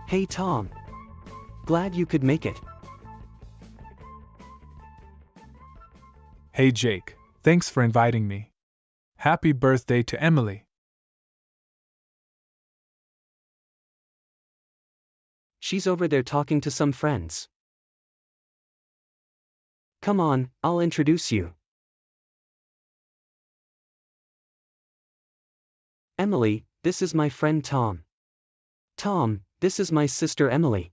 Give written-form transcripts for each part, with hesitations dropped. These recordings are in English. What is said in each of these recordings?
Hey Tom. Glad you could make it. Hey Jake, thanks for inviting me. Happy birthday to Emily. She's over there talking to some friends. Come on, I'll introduce you. Emily, this is my friend Tom. Tom, this is my sister Emily.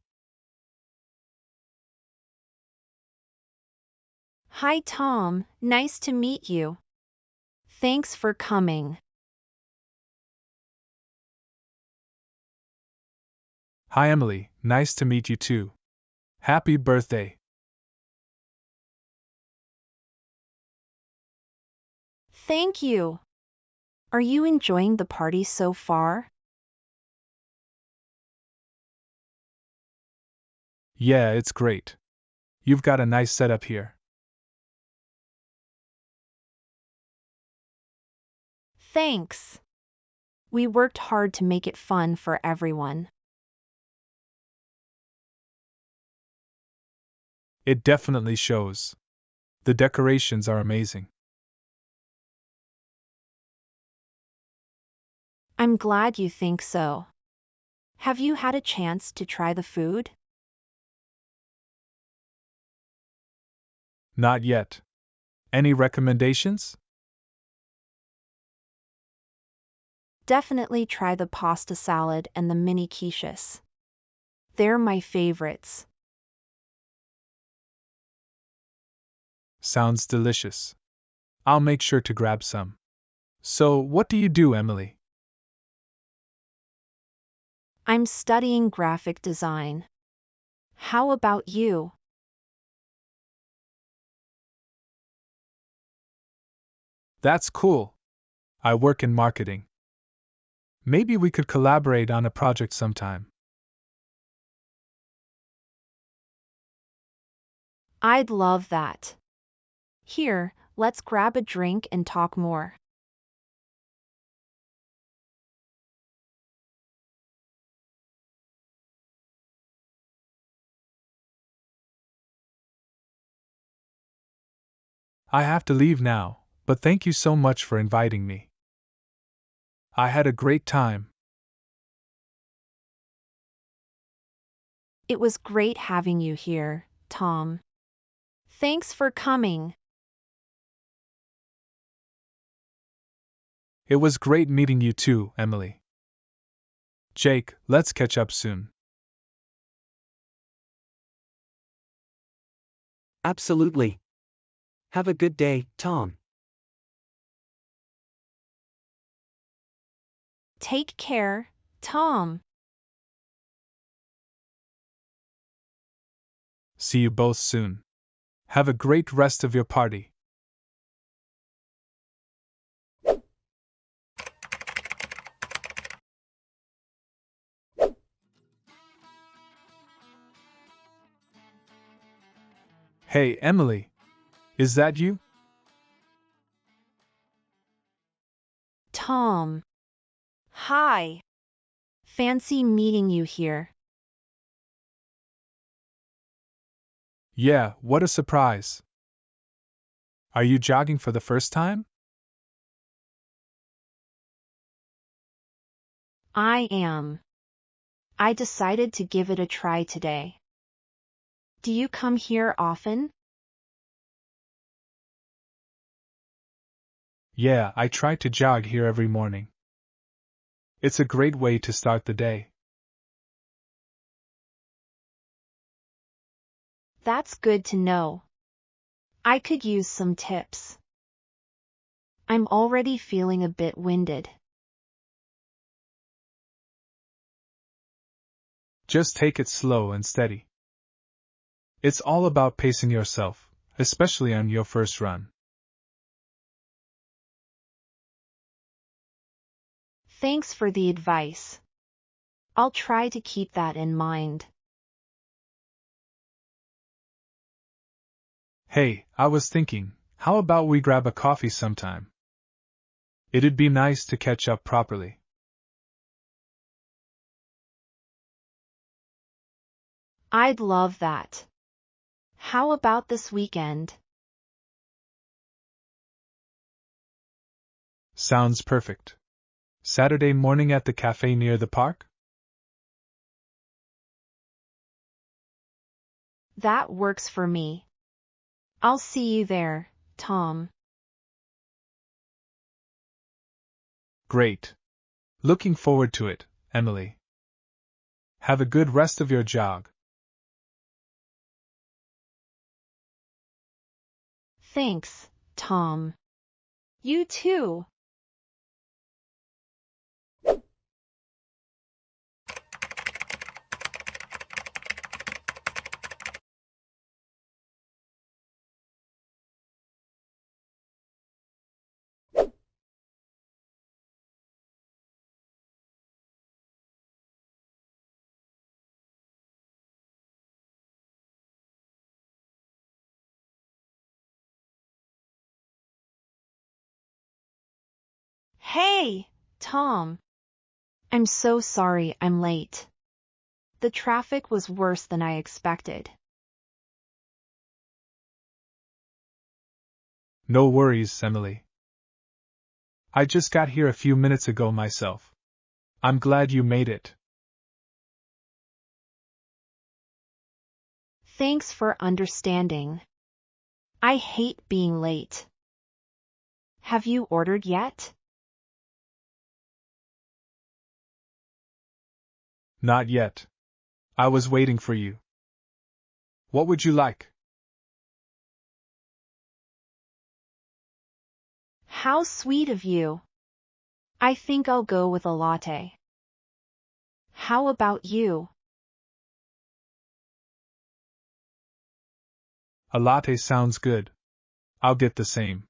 Hi Tom, nice to meet you. Thanks for coming. Hi Emily, nice to meet you too. Happy birthday. Thank you. Are you enjoying the party so far? Yeah, it's great. You've got a nice setup here. Thanks. We worked hard to make it fun for everyone. It definitely shows. The decorations are amazing. I'm glad you think so. Have you had a chance to try the food? Not yet. Any recommendations? Definitely try the pasta salad and the mini quiches. They're my favorites. Sounds delicious. I'll make sure to grab some. So, what do you do, Emily? I'm studying graphic design. How about you? That's cool. I work in marketing. Maybe we could collaborate on a project sometime. I'd love that. Here, let's grab a drink and talk more. I have to leave now, but thank you so much for inviting me. I had a great time. It was great having you here, Tom. Thanks for coming. It was great meeting you too, Emily. Jake, let's catch up soon. Absolutely. Have a good day, Tom. Take care, Tom. See you both soon. Have a great rest of your party. Hey, Emily. Is that you? Tom. Hi. Fancy meeting you here. Yeah, what a surprise. Are you jogging for the first time? I am. I decided to give it a try today. Do you come here often? Yeah, I try to jog here every morning. It's a great way to start the day. That's good to know. I could use some tips. I'm already feeling a bit winded. Just take it slow and steady. It's all about pacing yourself, especially on your first run. Thanks for the advice. I'll try to keep that in mind. Hey, I was thinking, how about we grab a coffee sometime? It'd be nice to catch up properly. I'd love that. How about this weekend? Sounds perfect. Saturday morning at the cafe near the park? That works for me. I'll see you there, Tom. Great. Looking forward to it, Emily. Have a good rest of your jog. Thanks, Tom. You too. Hey, Tom. I'm so sorry I'm late. The traffic was worse than I expected. No worries, Emily. I just got here a few minutes ago myself. I'm glad you made it. Thanks for understanding. I hate being late. Have you ordered yet? Not yet. I was waiting for you. What would you like? How sweet of you. I think I'll go with a latte. How about you? A latte sounds good. I'll get the same.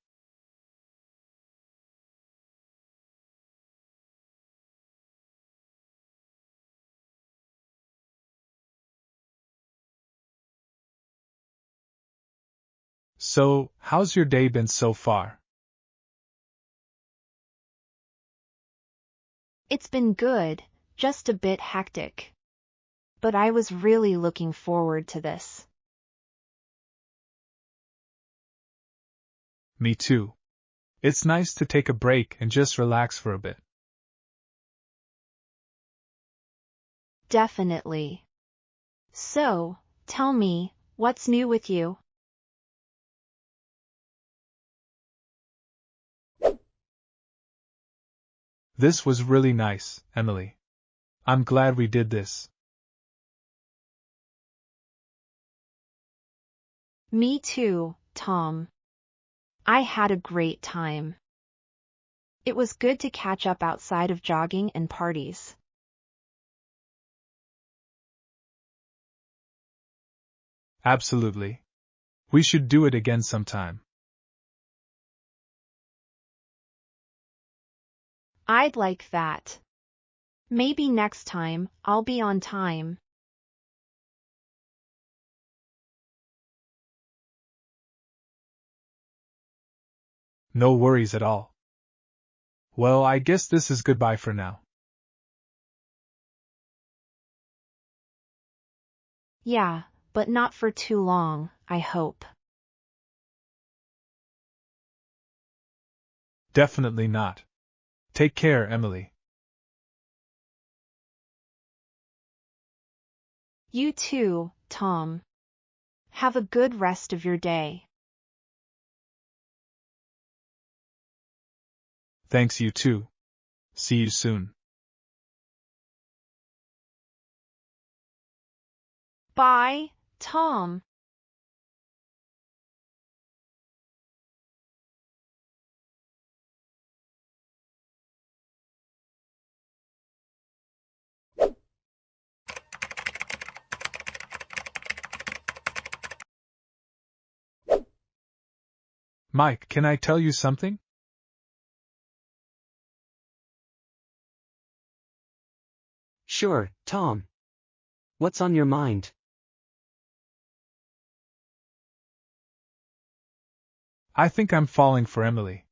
So, how's your day been so far? It's been good, just a bit hectic. But I was really looking forward to this. Me too. It's nice to take a break and just relax for a bit. Definitely. So, tell me, what's new with you? This was really nice, Emily. I'm glad we did this. Me too, Tom. I had a great time. It was good to catch up outside of jogging and parties. Absolutely. We should do it again sometime. I'd like that. Maybe next time I'll be on time. No worries at all. Well, I guess this is goodbye for now. Yeah, but not for too long, I hope. Definitely not. Take care, Emily. You too, Tom. Have a good rest of your day. Thanks, you too. See you soon. Bye, Tom. Mike, can I tell you something? Sure, Tom. What's on your mind? I think I'm falling for Emily.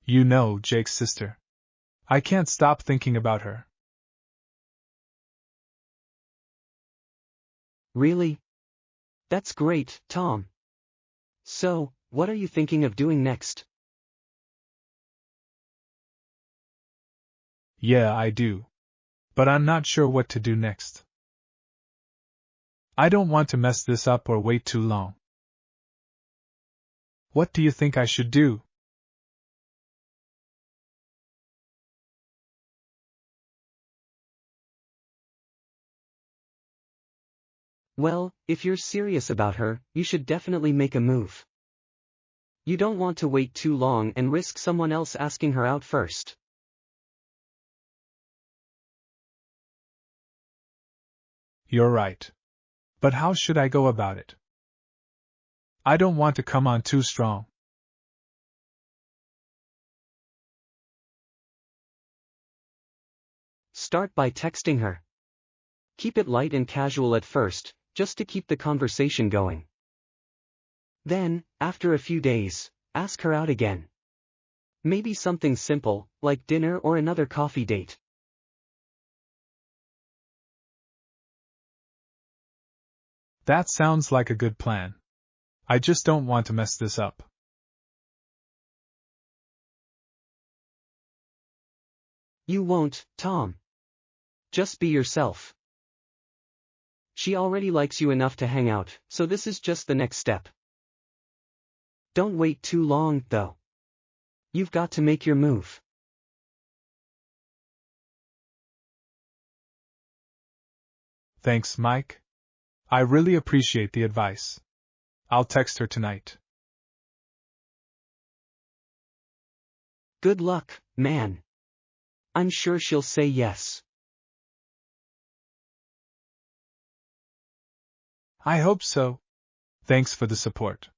You know, Jake's sister. I can't stop thinking about her. Really? That's great, Tom. So, what are you thinking of doing next? Yeah, I do. But I'm not sure what to do next. I don't want to mess this up or wait too long. What do you think I should do? Well, if you're serious about her, you should definitely make a move. You don't want to wait too long and risk someone else asking her out first. You're right. But how should I go about it? I don't want to come on too strong. Start by texting her. Keep it light and casual at first, just to keep the conversation going. Then, after a few days, ask her out again. Maybe something simple, like dinner or another coffee date. That sounds like a good plan. I just don't want to mess this up. You won't, Tom. Just be yourself. She already likes you enough to hang out, so this is just the next step. Don't wait too long, though. You've got to make your move. Thanks, Mike. I really appreciate the advice. I'll text her tonight. Good luck, man. I'm sure she'll say yes. I hope so. Thanks for the support.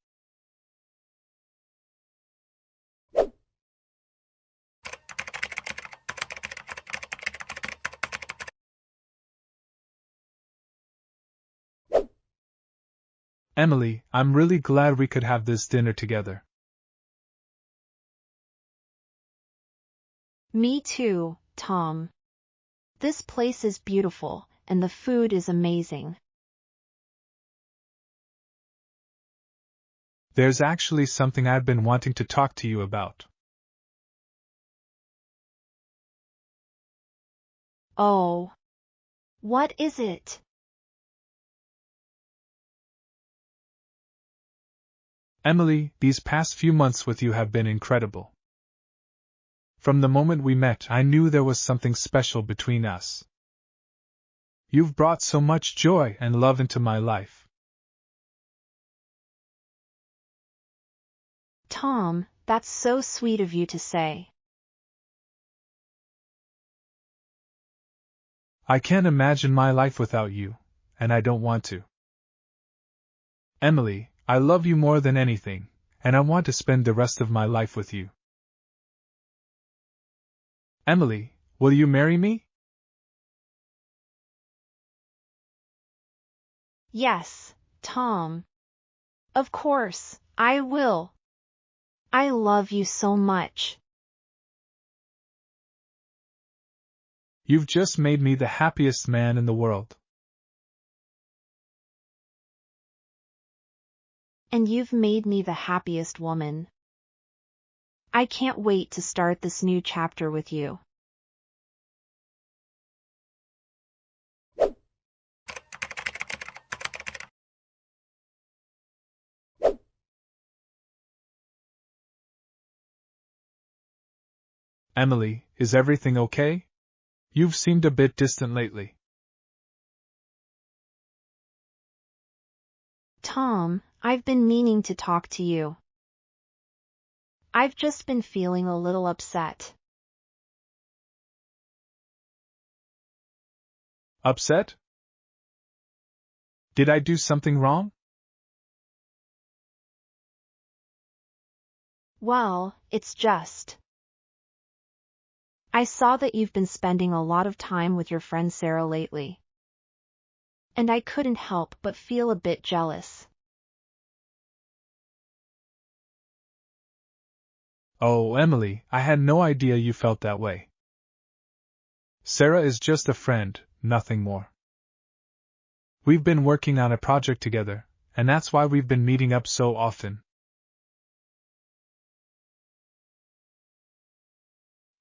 Emily, I'm really glad we could have this dinner together. Me too, Tom. This place is beautiful, and the food is amazing. There's actually something I've been wanting to talk to you about. Oh. What is it? Emily, these past few months with you have been incredible. From the moment we met, I knew there was something special between us. You've brought so much joy and love into my life. Tom, that's so sweet of you to say. I can't imagine my life without you, and I don't want to. Emily, I love you more than anything, and I want to spend the rest of my life with you. Emily, will you marry me? Yes, Tom. Of course, I will. I love you so much. You've just made me the happiest man in the world. And you've made me the happiest woman. I can't wait to start this new chapter with you. Emily, is everything okay? You've seemed a bit distant lately. Tom, I've been meaning to talk to you. I've just been feeling a little upset. Upset? Did I do something wrong? Well, it's just. I saw that you've been spending a lot of time with your friend Sarah lately. And I couldn't help but feel a bit jealous. Oh, Emily, I had no idea you felt that way. Sarah is just a friend, nothing more. We've been working on a project together, and that's why we've been meeting up so often.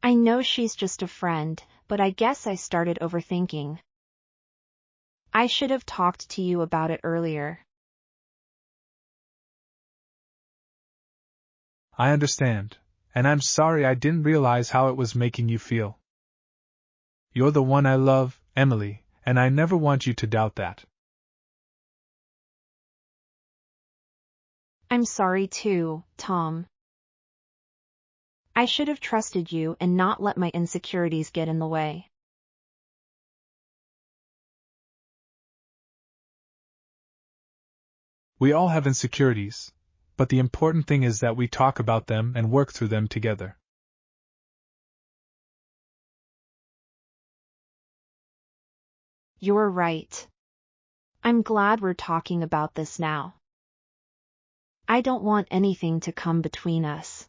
I know she's just a friend, but I guess I started overthinking. I should have talked to you about it earlier. I understand, and I'm sorry I didn't realize how it was making you feel. You're the one I love, Emily, and I never want you to doubt that. I'm sorry too, Tom. I should have trusted you and not let my insecurities get in the way. We all have insecurities, but the important thing is that we talk about them and work through them together. You're right. I'm glad we're talking about this now. I don't want anything to come between us.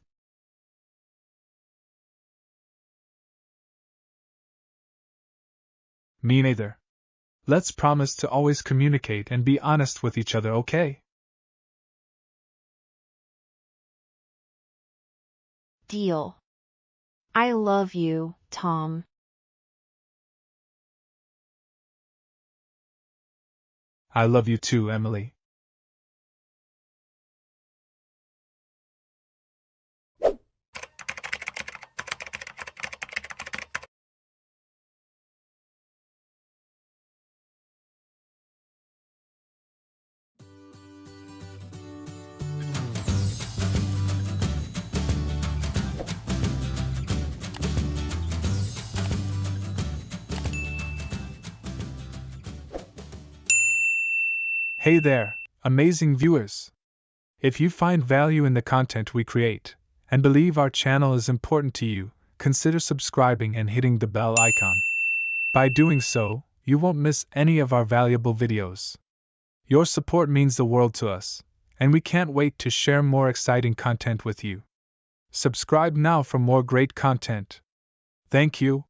Me neither. Let's promise to always communicate and be honest with each other, okay? Deal. I love you, Tom. I love you too, Emily. Hey there, amazing viewers! If you find value in the content we create, and believe our channel is important to you, consider subscribing and hitting the bell icon. By doing so, you won't miss any of our valuable videos. Your support means the world to us, and we can't wait to share more exciting content with you. Subscribe now for more great content. Thank you.